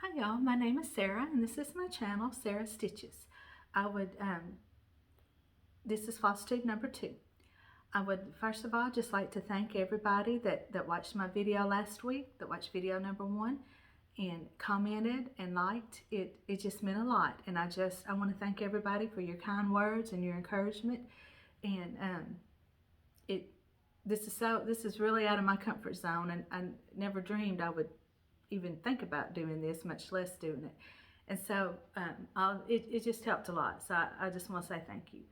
Hi y'all, my name is Sarah and this is my channel, Sarah Stitches. This is Flosstube number 2. I would first of all just like to thank everybody that watched my video last week, that watched video number 1 and commented and liked. It just meant a lot, and I want to thank everybody for your kind words and your encouragement. And it this is really out of my comfort zone, and I never dreamed I would even think about doing this, much less doing it. And so it just helped a lot. So I just want to say thank you.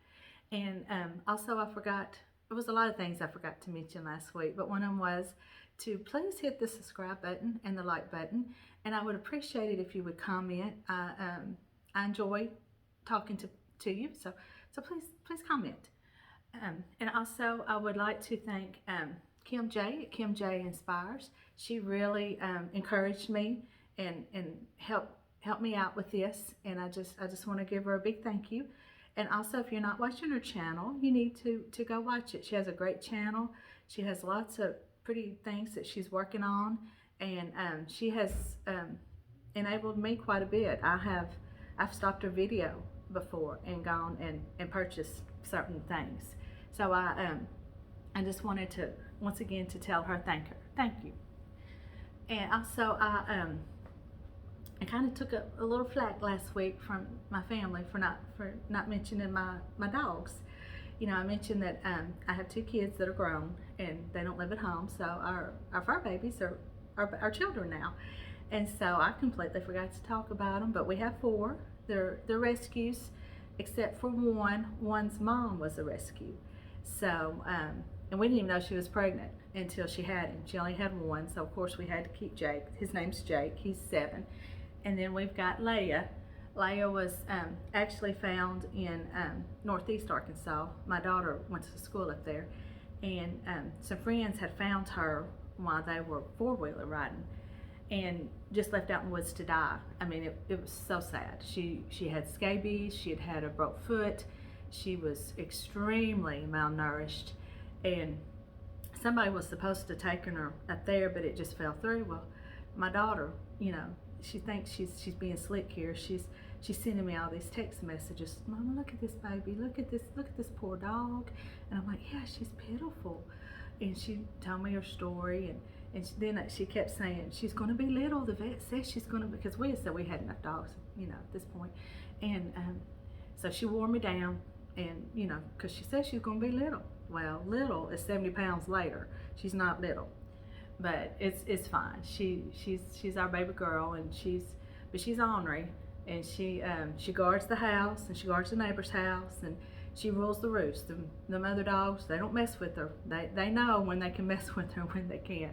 And also I forgot, there was a lot of things I forgot to mention last week, but one of them was to please hit the subscribe button and the like button. And I would appreciate it if you would comment. I enjoy talking to you, so please comment. And also I would like to thank Kim J. Kim J Inspires. She really encouraged me and helped me out with this, and I just want to give her a big thank you. And also, if you're not watching her channel, you need to go watch it. She has a great channel. She has lots of pretty things that she's working on, and she has enabled me quite a bit. I've stopped her video before and gone and purchased certain things. So I just wanted to once again to tell her thank you. And also I kind of took a little flack last week from my family for not mentioning my dogs. You know, I mentioned that I have 2 kids that are grown and they don't live at home, so our fur babies are our children now. And so I completely forgot to talk about them, but we have 4. They're rescues, except for one. One's mom was a rescue. So and we didn't even know she was pregnant until she had him. She only had 1, so of course we had to keep Jake. His name's Jake. He's 7. And then we've got Leia. Leia was actually found in Northeast Arkansas. My daughter went to school up there, and some friends had found her while they were 4-wheeler riding, and just left out in the woods to die. I mean, it was so sad. She had scabies. She had a broke foot. She was extremely malnourished, and somebody was supposed to take her up there, but it just fell through. Well, my daughter, you know, she thinks she's being slick here. She's sending me all these text messages. Mama, look at this baby. Look at this poor dog. And I'm like, yeah, she's pitiful. And she told me her story, and then she kept saying she's going to be little. The vet says she's going to, because we had said we had enough dogs, you know, at this point. And so she wore me down, and you know, because she says she's going to be little. Well, little is 70 pounds later. She's not little. But it's fine. She's our baby girl, and she's ornery, and she guards the house, and she guards the neighbor's house, and she rules the roost. The other dogs, they don't mess with her. They know when they can mess with her, when they can't.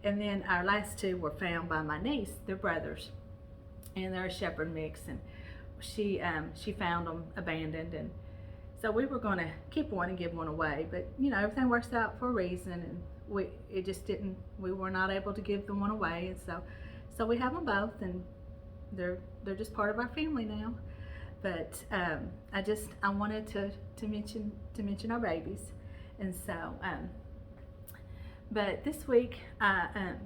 And then our last 2 were found by my niece. They're brothers, and they're a shepherd mix, and she found them abandoned, and so we were going to keep one and give one away, but you know, everything works out for a reason, and we were not able to give the one away, and so we have them both, and they're just part of our family now. But I wanted to mention our babies. And so but this week I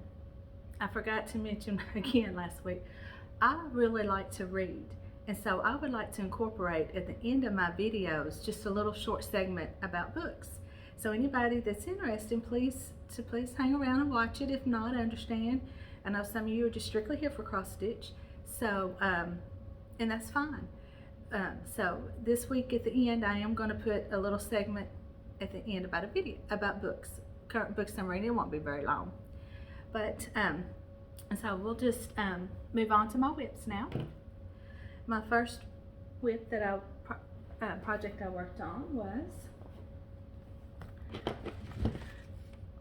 forgot to mention again last week, I really like to read, and so I would like to incorporate at the end of my videos just a little short segment about books. So anybody that's interested, please hang around and watch it. If not, I understand. I know some of you are just strictly here for cross stitch, so and that's fine. So this week at the end, I am going to put a little segment at the end about a video about books, current books I'm reading. It won't be very long, but and so we'll just move on to my whips now. My first whip that project I worked on was.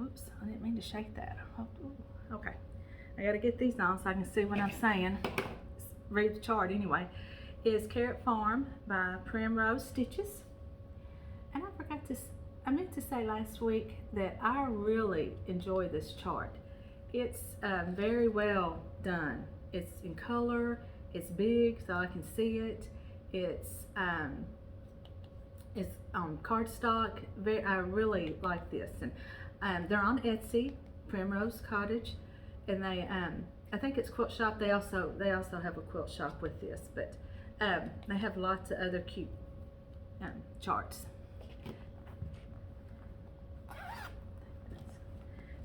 Oops, I didn't mean to shake that. Okay, I gotta get these on so I can see what I'm saying. Read the chart anyway. Is Carrot Farm by Primrose Stitches. And I meant to say last week that I really enjoy this chart. It's very well done. It's in color. It's big so I can see it. It's on cardstock. I really like this, and they're on Etsy, Primrose Cottage, and I think it's Quilt Shop. They also have a quilt shop with this, but they have lots of other cute charts.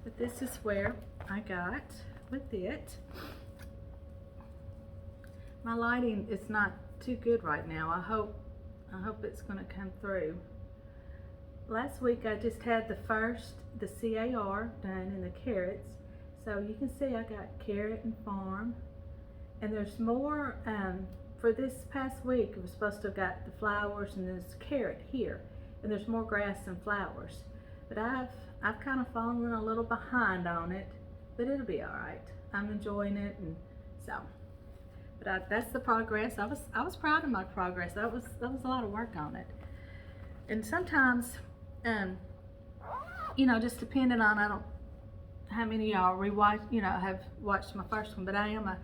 But this is where I got with it. My lighting is not too good right now. I hope it's going to come through. Last week I just had the CAR done in the carrots. So you can see I got carrot and farm. And there's more, for this past week I was supposed to have got the flowers and this carrot here. And there's more grass and flowers. But I've kind of fallen a little behind on it, but it'll be all right. I'm enjoying it, and so. But that's the progress. I was proud of my progress. That was a lot of work on it. And sometimes, you know, just depending on how many of y'all rewatch, you know, have watched my first one. But I am a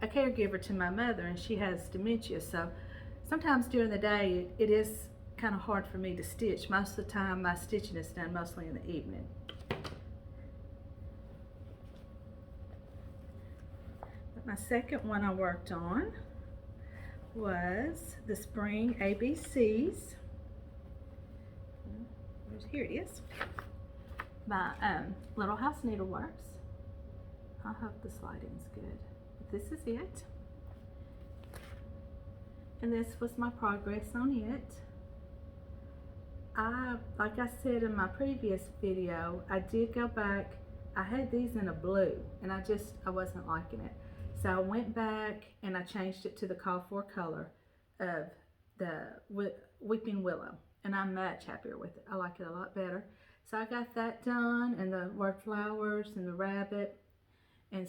caregiver to my mother, and she has dementia. So sometimes during the day, it is kind of hard for me to stitch. Most of the time my stitching is done mostly in the evening. But my second one I worked on was the spring ABCs. Here it is, by Little House Needleworks. I hope this lighting's good. But this is it. And this was my progress on it. Like I said in my previous video, I did go back. I had these in a blue, and I wasn't liking it. So I went back and I changed it to the call for color of the Weeping Willow, and I'm much happier with it. I like it a lot better. So I got that done, and the word flowers and the rabbit, and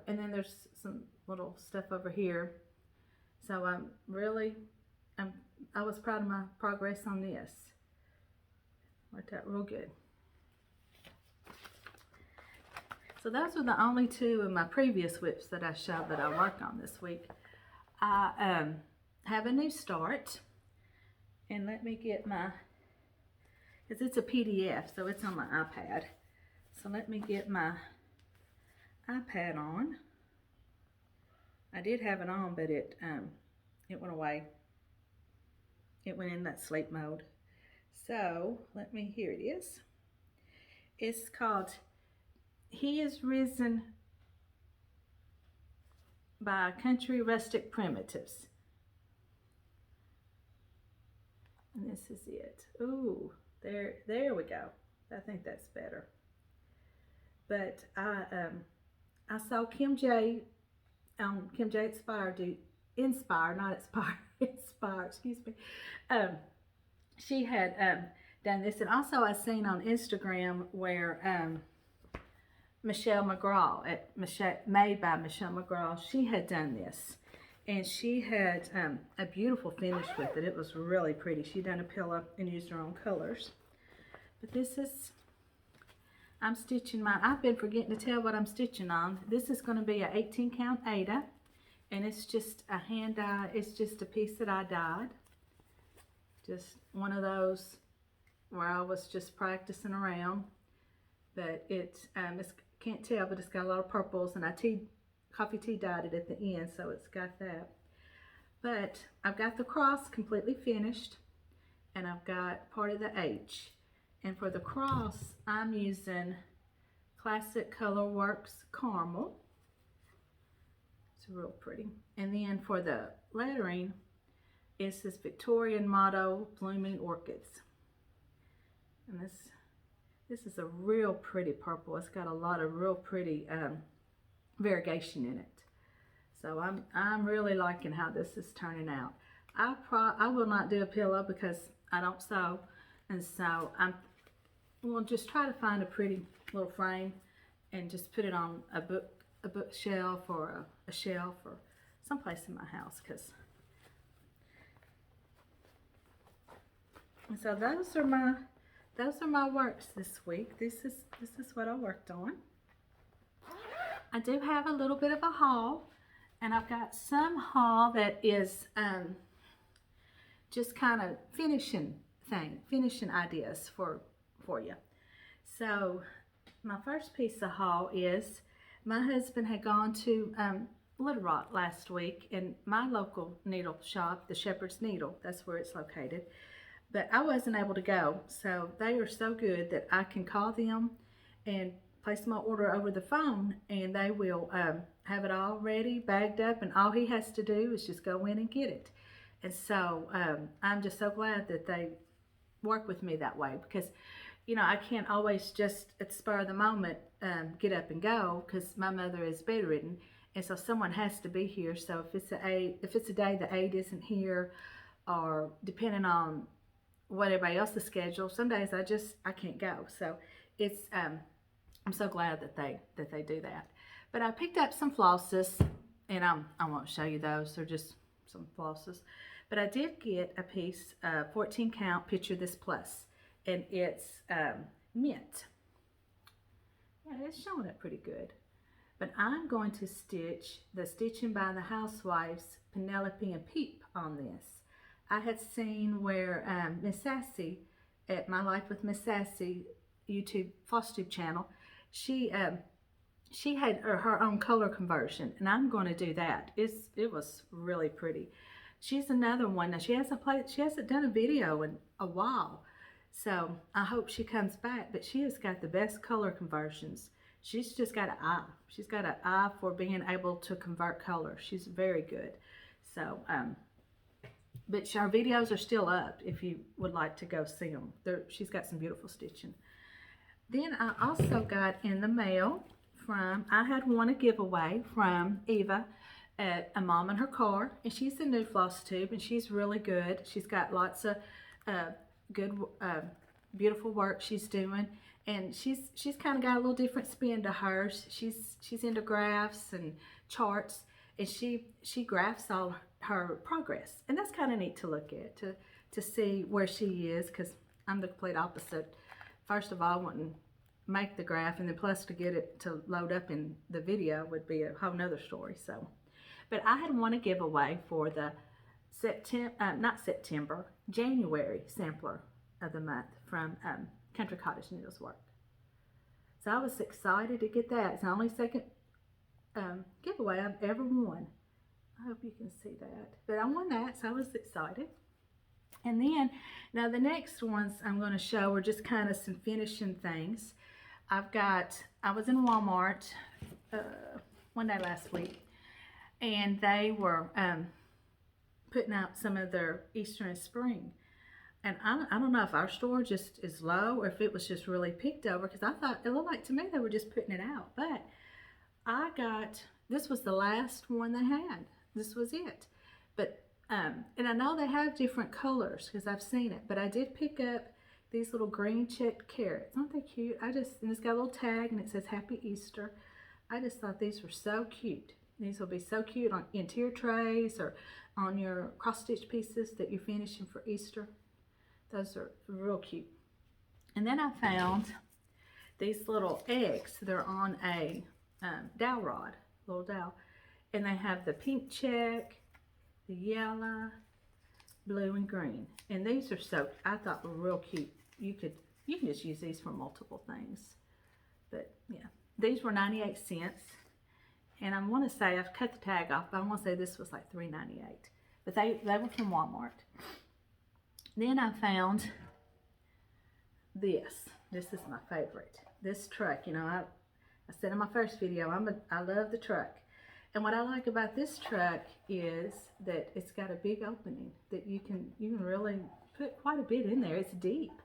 then there's some little stuff over here. So I was proud of my progress on this. Worked out real good. So those were the only two of my previous whips that I showed that I worked on this week. I have a new start, and let me get because it's a PDF, so it's on my iPad. So let me get my iPad on. I did have it on, but it went away. It went in that sleep mode. So here it is. It's called He Is Risen by Country Rustic Primitives. And this is it. Ooh, there we go. I think that's better. But I saw Kim J Inspire, excuse me. She had done this, and also I seen on Instagram where Michelle McGraw, made by Michelle McGraw, she had done this, and she had a beautiful finish with it. It was really pretty. She done a pillow and used her own colors. But this is, I'm stitching mine. I've been forgetting to tell what I'm stitching on. This is going to be an 18 count Ada, and it's just a hand dye. It's just a piece that I dyed. Just one of those where I was just practicing around. But it's can't tell, but it's got a lot of purples, and I coffee tea dyed it at the end, so it's got that. But I've got the cross completely finished, and I've got part of the H. And for the cross, I'm using Classic Colorworks Caramel. It's real pretty. And then for the lettering, it's this Victorian motto, Blooming Orchids. And this is a real pretty purple. It's got a lot of real pretty variegation in it. So I'm really liking how this is turning out. I will not do a pillow because I don't sew, and so we'll just try to find a pretty little frame and just put it on a bookshelf or a shelf or someplace in my house. So those are my works this week. This is what I worked on. I do have a little bit of a haul, and I've got some haul that is just kind of finishing ideas for you. So my first piece of haul is My husband had gone to Little Rock last week, and my local needle shop, the Shepherd's Needle, that's where it's located. But I wasn't able to go, so they are so good that I can call them and place my order over the phone, and they will have it all ready, bagged up, and all he has to do is just go in and get it. And so I'm just so glad that they work with me that way, because you know, I can't always just at the spur of the moment get up and go, because my mother is bedridden, and so someone has to be here. So if it's a day the aide isn't here, or depending on what everybody else's schedule, some days I can't go. So it's I'm so glad that they do that. But I picked up some flosses, and I won't show you those. They're just some flosses. But I did get a piece, 14 count Picture This Plus, and it's mint. Yeah, it's showing up pretty good. But I'm going to stitch the Stitching by the Housewives Penelope and Peep on this. I had seen where Miss Sassy at My Life with Miss Sassy YouTube Flosstube channel, she had her own color conversion, and I'm going to do that. It was really pretty. She's another one. Now she hasn't done a video in a while, so I hope she comes back. But she has got the best color conversions. She's just got an eye. She's got an eye for being able to convert color. She's very good. So but our videos are still up if you would like to go see them. She's got some beautiful stitching. Then I also got in the mail I had won a giveaway from Eva at A Mom in Her Car, and she's a new Flosstube, and she's really good. She's got lots of good, beautiful work she's doing, and she's kind of got a little different spin to hers. She's into graphs and charts, and she graphs all her progress, and that's kind of neat to look at, to see where she is, because I'm the complete opposite. First of all, I wouldn't make the graph, and then plus to get it to load up in the video would be a whole nother story. So, but I had won a giveaway for the January sampler of the month from Country Cottage Needleswork. So I was excited to get that. It's the only second giveaway I've ever won. I hope you can see that. But I won that, so I was excited. And then, now the next ones I'm going to show are just kind of some finishing things. I was in Walmart one day last week, and they were putting out some of their Easter and Spring. And I don't know if our store just is low or if it was just really picked over, because I thought it looked like to me they were just putting it out. But this was the last one they had. This was it. But and I know they have different colors because I've seen it, but I did pick up these little green checked carrots. Aren't they cute? And it's got a little tag and it says Happy Easter. I just thought these were so cute. These will be so cute on interior trays or on your cross stitch pieces that you're finishing for Easter. Those are real cute. And then I found these little eggs. They're on a dowel rod, little dowel, and they have the pink check, the yellow, blue, and green. And these are I thought were real cute. You can just use these for multiple things. But yeah, these were 98 cents. And I want to say, I've cut the tag off, but I want to say this was like $3.98. But they were from Walmart. Then I found this. This is my favorite. This truck, you know, I said in my first video, I love the truck. And what I like about this truck is that it's got a big opening that you can really put quite a bit in there. It's deep.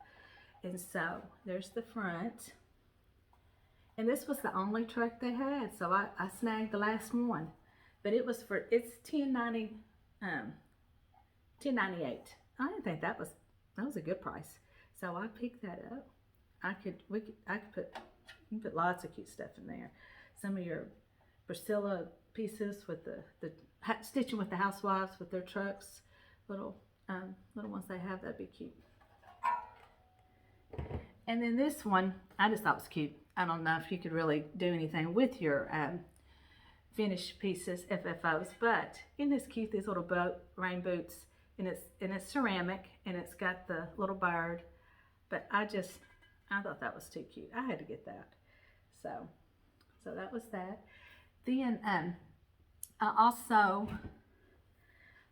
And so there's the front. And this was the only truck they had, so I snagged the last one. But it's $10.98. I didn't think that was a good price. So I picked that up. I could put lots of cute stuff in there. Some of your Priscilla pieces with the stitching with the housewives with their trucks, little ones they have, that'd be cute. And then this one, I just thought was cute. I don't know if you could really do anything with your finished pieces, FFOs, but isn't this cute? These little rain boots, and it's ceramic, and it's got the little bird. But I thought that was too cute. I had to get that. So So that was that. Then I also,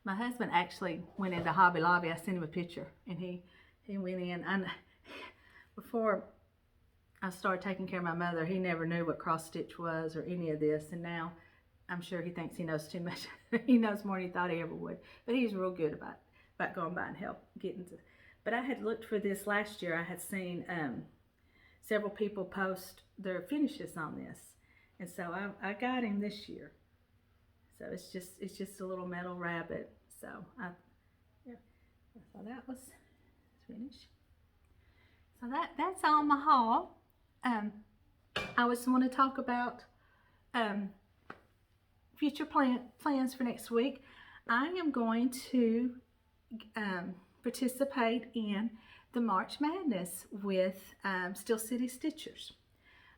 my husband actually went into Hobby Lobby. I sent him a picture, and he went in. And before I started taking care of my mother, he never knew what cross stitch was or any of this, and now I'm sure he thinks he knows too much. He knows more than he thought he ever would. But he's real good about going by and help getting to. But I had looked for this last year. I had seen several people post their finishes on this, and so I got him this year. So it's just a little metal rabbit. So so that was finished. So that's all my haul. I always want to talk about future plans for next week. I am going to participate in the March Madness with Steel City Stitchers.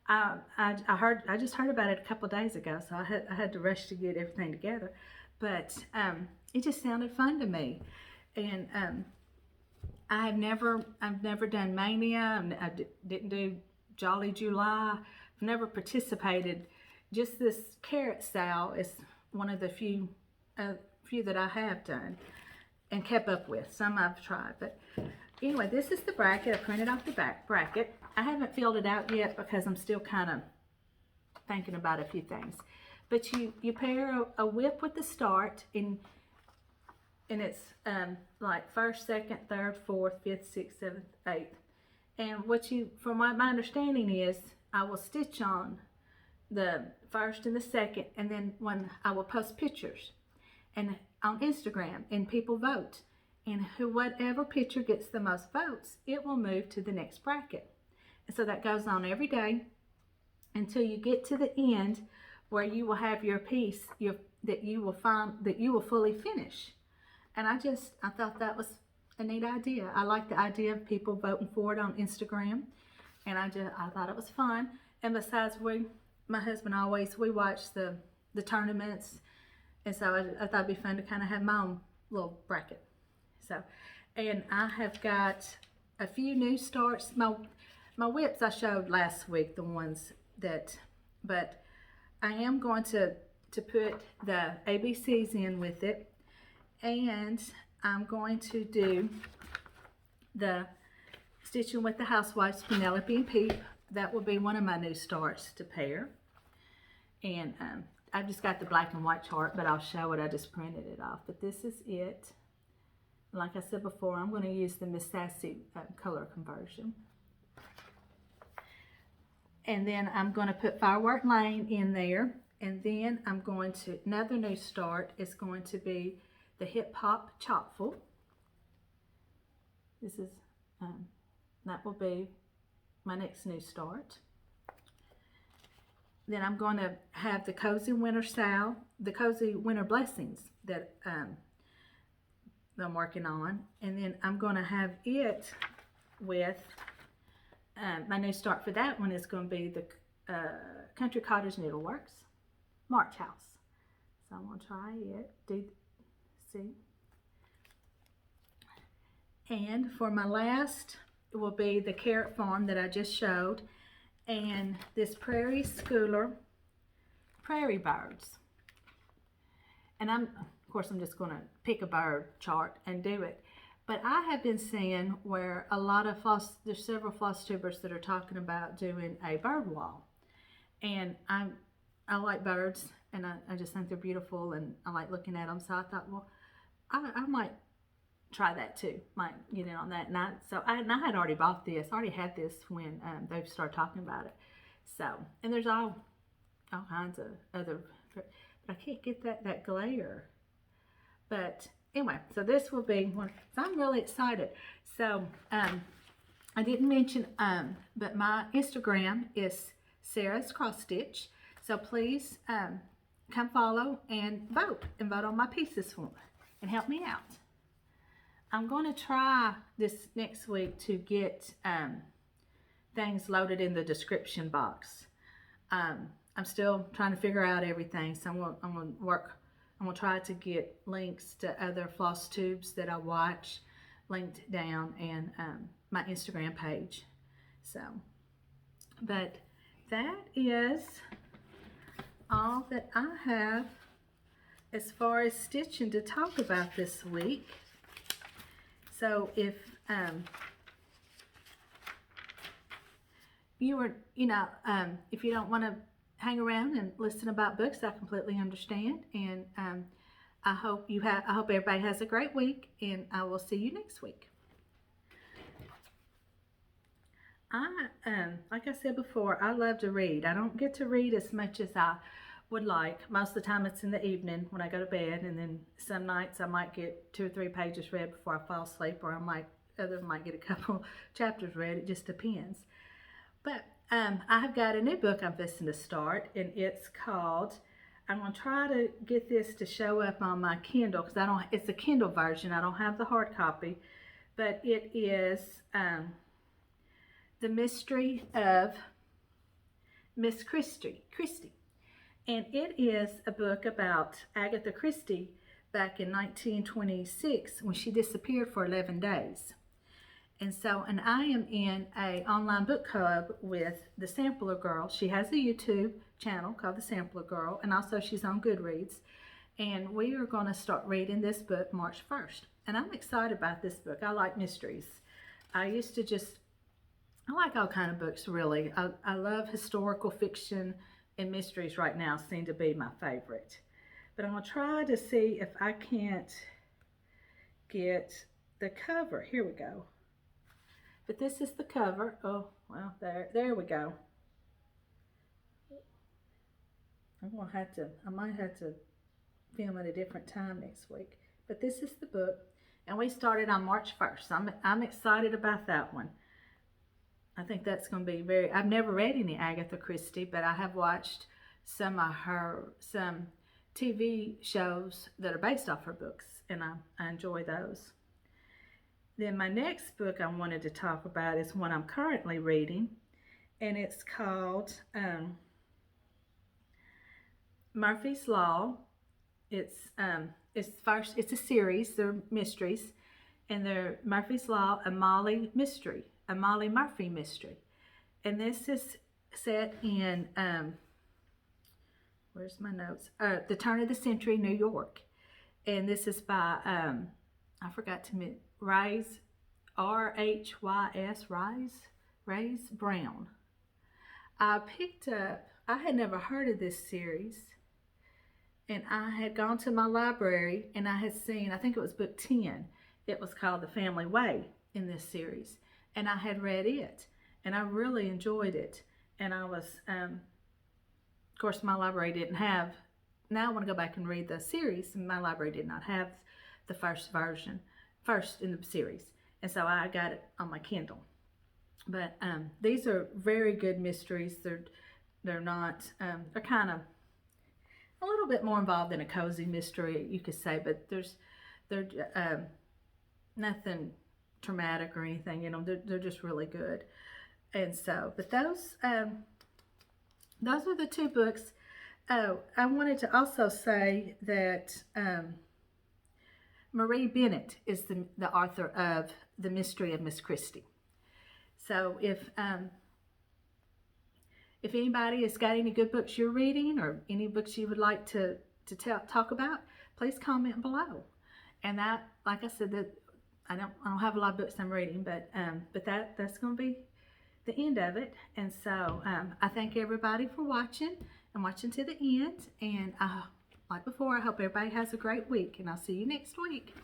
I just heard about it a couple days ago, so I had to rush to get everything together. But it just sounded fun to me, and I've never done Mania. I didn't do Jolly July. I've never participated. Just this carrot sale is one of the few that I have done and kept up with. Some I've tried, but anyway, this is the bracket. I printed off the back bracket. I haven't filled it out yet because I'm still kind of thinking about a few things. But you pair a whip with the start, and it's like first, second, third, fourth, fifth, sixth, seventh, eighth. And from what my understanding is, I will stitch on the first and the second, and then when I will post pictures and on Instagram, and people vote, and whatever picture gets the most votes, it will move to the next bracket. And so that goes on every day until you get to the end, where you will have your piece that you will fully finish. And I thought that was a neat idea. I like the idea of people voting for it on Instagram, and I thought it was fun. And besides, my husband we watch the tournaments, and so I thought it'd be fun to kind of have my own little bracket. So, and I have got a few new starts. My whips I showed last week, the ones that, but I am going to put the ABCs in with it, and I'm going to do the Stitching with the Housewives, Penelope and Peep. That will be one of my new starts to pair. And I've just got the black and white chart, but I'll show it. I just printed it off. But this is it. Like I said before, I'm going to use the Miss Sassy color conversion. And then I'm going to put Firework Lane in there. And then I'm going to, another new start is going to be the Hip Hop Chopful. This is, that will be my next new start. Then I'm going to have the Cozy Winter Sal, the Cozy Winter Blessings that I'm working on. And then I'm going to have it with, my new start for that one is going to be the Country Cottage Needleworks March House. So I'm going to try it. See? And for my last, it will be the Carrot Farm that I just showed, and this Prairie Schooler Prairie Birds. And of course I'm just going to pick a bird chart and do it. But I have been seeing where a lot of there's several Flosstubers that are talking about doing a bird wall. And I like birds, and I just think they're beautiful, and I like looking at them. So I thought, well, I might try that too. Might get in on that. And I had already bought this. I already had this when they started talking about it. So, and there's all kinds of other, but I can't get that glare. But anyway, so this will be one. So I'm really excited. So I didn't mention, but my Instagram is Sarah's Cross Stitch. So please come follow and vote on my pieces for me and help me out. I'm going to try this next week to get things loaded in the description box. I'm still trying to figure out everything, so I'm going to try to get links to other floss tubes that I watch linked down, and my Instagram page. So, but that is all that I have as far as stitching to talk about this week. So if you were, if you don't want to hang around and listen about books, I completely understand. And I hope everybody has a great week, and I will see you next week. Like I said before, I love to read. I don't get to read as much as I would like. Most of the time it's in the evening when I go to bed, and then some nights I might get 2 or 3 pages read before I fall asleep, or others might get a couple chapters read. It just depends. But I have got a new book I'm fixing to start, and it's called, I'm going to try to get this to show up on my Kindle, because it's a Kindle version. I don't have the hard copy, but it is The Mystery of Miss Christie. And it is a book about Agatha Christie back in 1926 when she disappeared for 11 days. And I am in an online book club with the Sampler Girl. She has a YouTube channel called the Sampler Girl, and also she's on Goodreads. And we are going to start reading this book March 1st. And I'm excited about this book. I like mysteries. I like all kind of books, really. I love historical fiction, and mysteries right now seem to be my favorite. But I'm going to try to see if I can't get the cover. Here we go. But this is the cover. Oh, well, there we go. I might have to film at a different time next week. But this is the book, and we started on March 1st. I'm excited about that one. I think that's going to be I've never read any Agatha Christie, but I have watched some TV shows that are based off her books, and I enjoy those. Then my next book I wanted to talk about is one I'm currently reading, and it's called Murphy's Law. It's a series. They're mysteries, and they're Murphy's Law, a Molly Murphy mystery. And this is set in where's my notes? The turn of the century, New York. And this is by I forgot to mention Rhys, R-H-Y-S, Rhys Brown. I had never heard of this series, and I had gone to my library and I had seen, I think it was book 10. It was called The Family Way in this series. And I had read it, and I really enjoyed it. And I was, of course, my library didn't have, now I want to go back and read the series, and my library did not have the first in the series. And so I got it on my Kindle. But these are very good mysteries. They're not, they're kind of a little bit more involved in a cozy mystery, you could say, but they're nothing traumatic or anything, they're just really good. And so, but those are the 2 books. Oh, I wanted to also say that Marie Bennett is the author of The Mystery of Miss Christie. So if anybody has got any good books you're reading, or any books you would like to talk about, please comment below. And that, like I said, that I don't have a lot of books I'm reading, but that's going to be the end of it. And so I thank everybody for watching to the end. And like before, I hope everybody has a great week, and I'll see you next week.